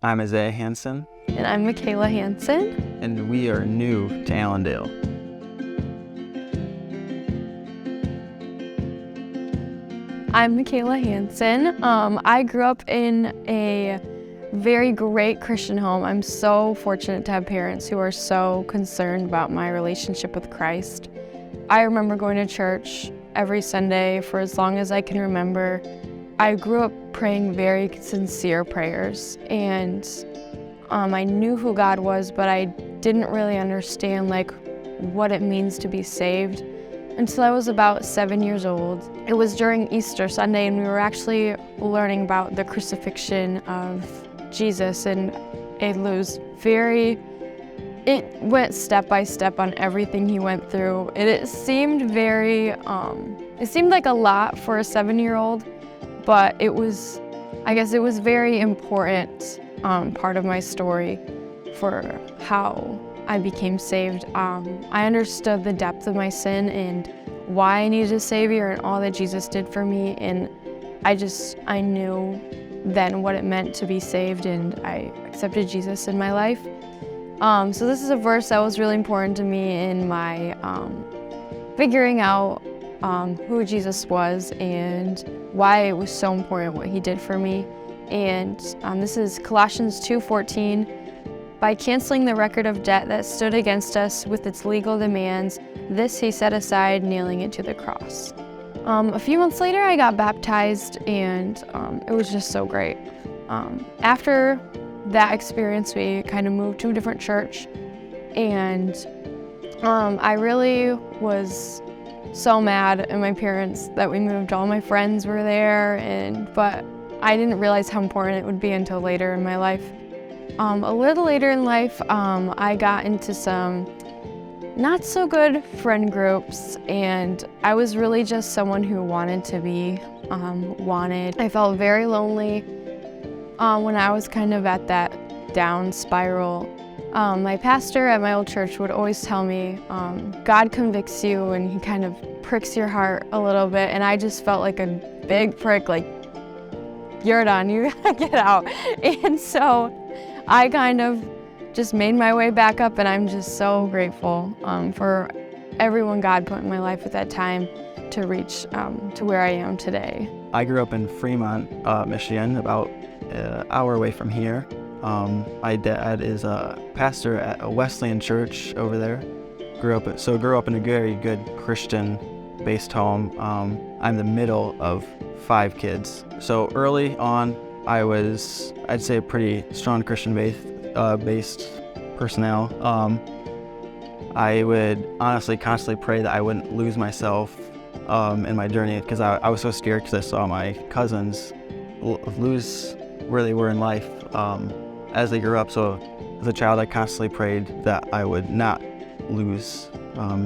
I'm Isaiah Hansen, And I'm Mikayla Hansen. and we are new to Allendale. I'm Mikayla Hansen. I grew up in a very great Christian home. I'm so fortunate to have parents who are so concerned about my relationship with Christ. I remember going to church every Sunday for as long as I can remember. I grew up praying very sincere prayers, and I knew who God was, but I didn't really understand what it means to be saved until I was about 7 years old. It was during Easter Sunday, and we were actually learning about the crucifixion of Jesus, and it went step by step on everything he went through. It seemed like a lot for a 7-year-old, but it was very important part of my story for how I became saved. I understood the depth of my sin and why I needed a Savior and all that Jesus did for me, and I knew then what it meant to be saved, and I accepted Jesus in my life. So this is a verse that was really important to me in my figuring out who Jesus was and why it was so important what he did for me. And this is Colossians 2:14. By canceling the record of debt that stood against us with its legal demands, this he set aside, nailing it to the cross. A few months later, I got baptized, and it was just so great. After that experience, we kind of moved to a different church, and I really was so mad at my parents that we moved. All my friends were there, but I didn't realize how important it would be until later in my life. A little later in life, I got into some not so good friend groups, and I was really just someone who wanted to be wanted. I felt very lonely when I was kind of at that down spiral. My pastor at my old church would always tell me, God convicts you and he kind of pricks your heart a little bit, and I just felt like a big prick, like, you're done, you gotta get out. And so I kind of just made my way back up, and I'm just so grateful for everyone God put in my life at that time to reach to where I am today. I grew up in Fremont, Michigan, about an hour away from here. My dad is a pastor at a Wesleyan church over there. Grew up in a very good Christian-based home. I'm the middle of 5 kids. So early on, I'd say a pretty strong Christian-based personnel. I would honestly constantly pray that I wouldn't lose myself in my journey, because I was so scared, because I saw my cousins lose where they were in life as they grew up. So as a child, I constantly prayed that I would not lose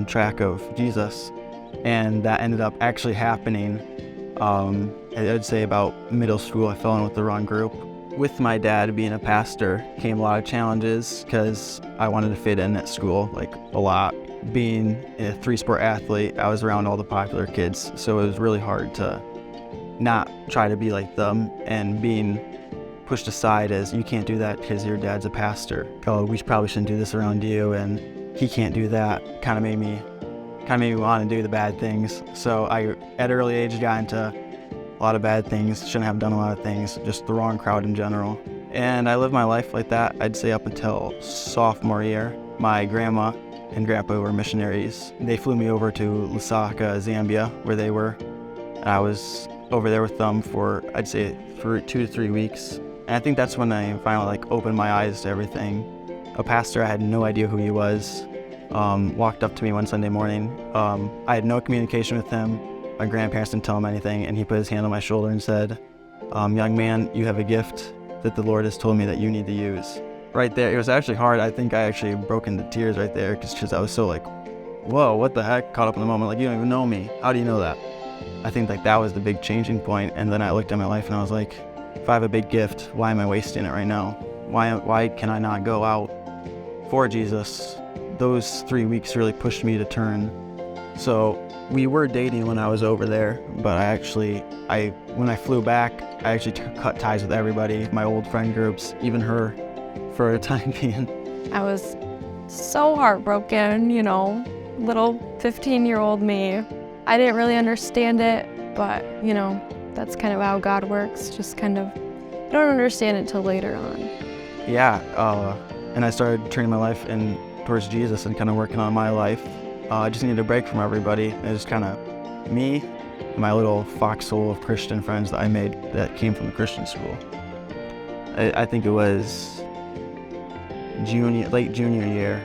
track of Jesus, and that ended up actually happening. I'd say about middle school, I fell in with the wrong group. With my dad being a pastor came a lot of challenges, because I wanted to fit in at school, a lot. Being a 3-sport athlete, I was around all the popular kids, so it was really hard to not try to be like them, and being pushed aside as, you can't do that because your dad's a pastor. Oh, we probably shouldn't do this around you, and he can't do that. Kind of made me want to do the bad things. So I, at an early age, got into a lot of bad things. Shouldn't have done a lot of things, just the wrong crowd in general. And I lived my life like that, I'd say, up until sophomore year. My grandma and grandpa were missionaries. They flew me over to Lusaka, Zambia, where they were. And I was over there with them for, I'd say, for 2 to 3 weeks. And I think that's when I finally opened my eyes to everything. A pastor, I had no idea who he was, walked up to me one Sunday morning. I had no communication with him. My grandparents didn't tell him anything, and he put his hand on my shoulder and said, young man, you have a gift that the Lord has told me that you need to use. Right there, it was actually hard. I think I actually broke into tears right there, because I was so whoa, what the heck, caught up in the moment, you don't even know me. How do you know that? I think that was the big changing point. And then I looked at my life and I was like, if I have a big gift, why am I wasting it right now? Why can I not go out for Jesus? Those 3 weeks really pushed me to turn. So We were dating when I was over there, but when I flew back, I actually cut ties with everybody, my old friend groups, even her, for a time being. I was so heartbroken, little 15-year-old me. I didn't really understand it, but, that's kind of how God works, just kind of, you don't understand it till later on. Yeah, and I started turning my life towards Jesus and kind of working on my life. I just needed a break from everybody. It was kind of me, my little foxhole of Christian friends that I made that came from the Christian school. I think it was late junior year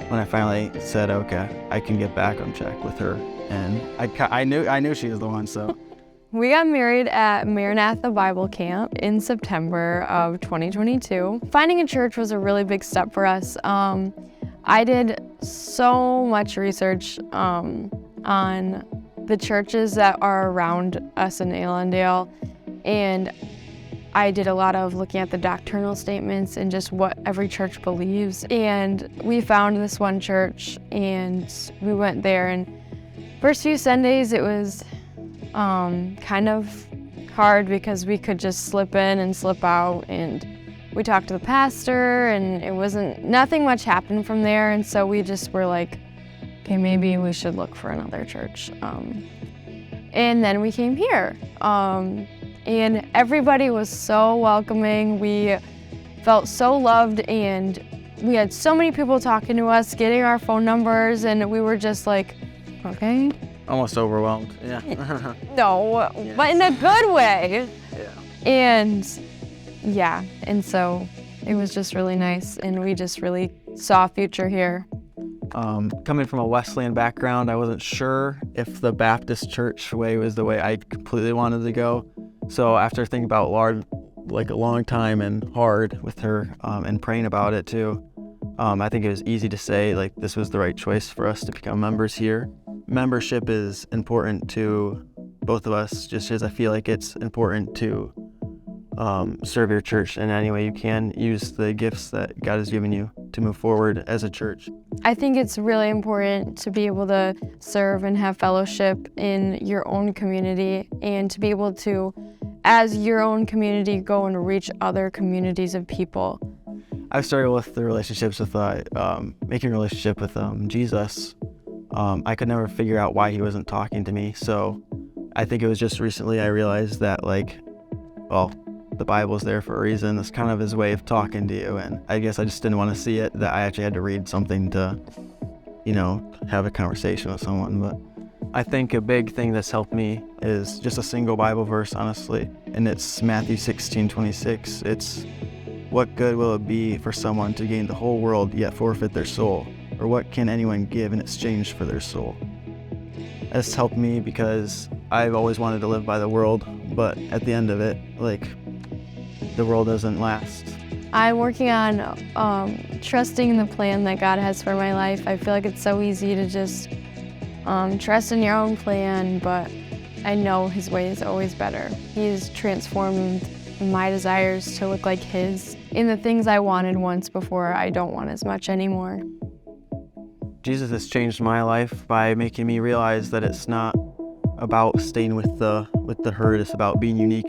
when I finally said, okay, I can get back on track with her. And I knew she was the one, so. We got married at Maranatha Bible Camp in September of 2022. Finding a church was a really big step for us. I did so much research on the churches that are around us in Allendale, and I did a lot of looking at the doctrinal statements and just what every church believes. And we found this one church, and we went there, and first few Sundays it was kind of hard because we could just slip in and slip out, and we talked to the pastor, and nothing much happened from there, and so we just were like, okay, maybe we should look for another church. And then we came here, and everybody was so welcoming. We felt so loved, and we had so many people talking to us, getting our phone numbers, and we were just like, okay. Almost overwhelmed, yeah. No, but in a good way. Yeah. And so it was just really nice, and we just really saw a future here. Coming from a Wesleyan background, I wasn't sure if the Baptist church way was the way I completely wanted to go. So after thinking about a long time and hard with her and praying about it too, I think it was easy to say this was the right choice for us to become members here. Membership is important to both of us, just as I feel like it's important to serve your church in any way you can. Use the gifts that God has given you to move forward as a church. I think it's really important to be able to serve and have fellowship in your own community, and to be able to, as your own community, go and reach other communities of people. I've started with the relationships with making a relationship with Jesus. I could never figure out why he wasn't talking to me, so I think it was just recently I realized that the Bible's there for a reason. It's kind of his way of talking to you, and I guess I just didn't want to see it, that I actually had to read something to, have a conversation with someone. But I think a big thing that's helped me is just a single Bible verse, honestly, and it's Matthew 16:26. It's, what good will it be for someone to gain the whole world yet forfeit their soul? Or what can anyone give in exchange for their soul? That's helped me because I've always wanted to live by the world, but at the end of it, the world doesn't last. I'm working on trusting in the plan that God has for my life. I feel like it's so easy to just trust in your own plan, but I know his way is always better. He's transformed my desires to look like his. In the things I wanted once before, I don't want as much anymore. Jesus has changed my life by making me realize that it's not about staying with the herd, it's about being unique.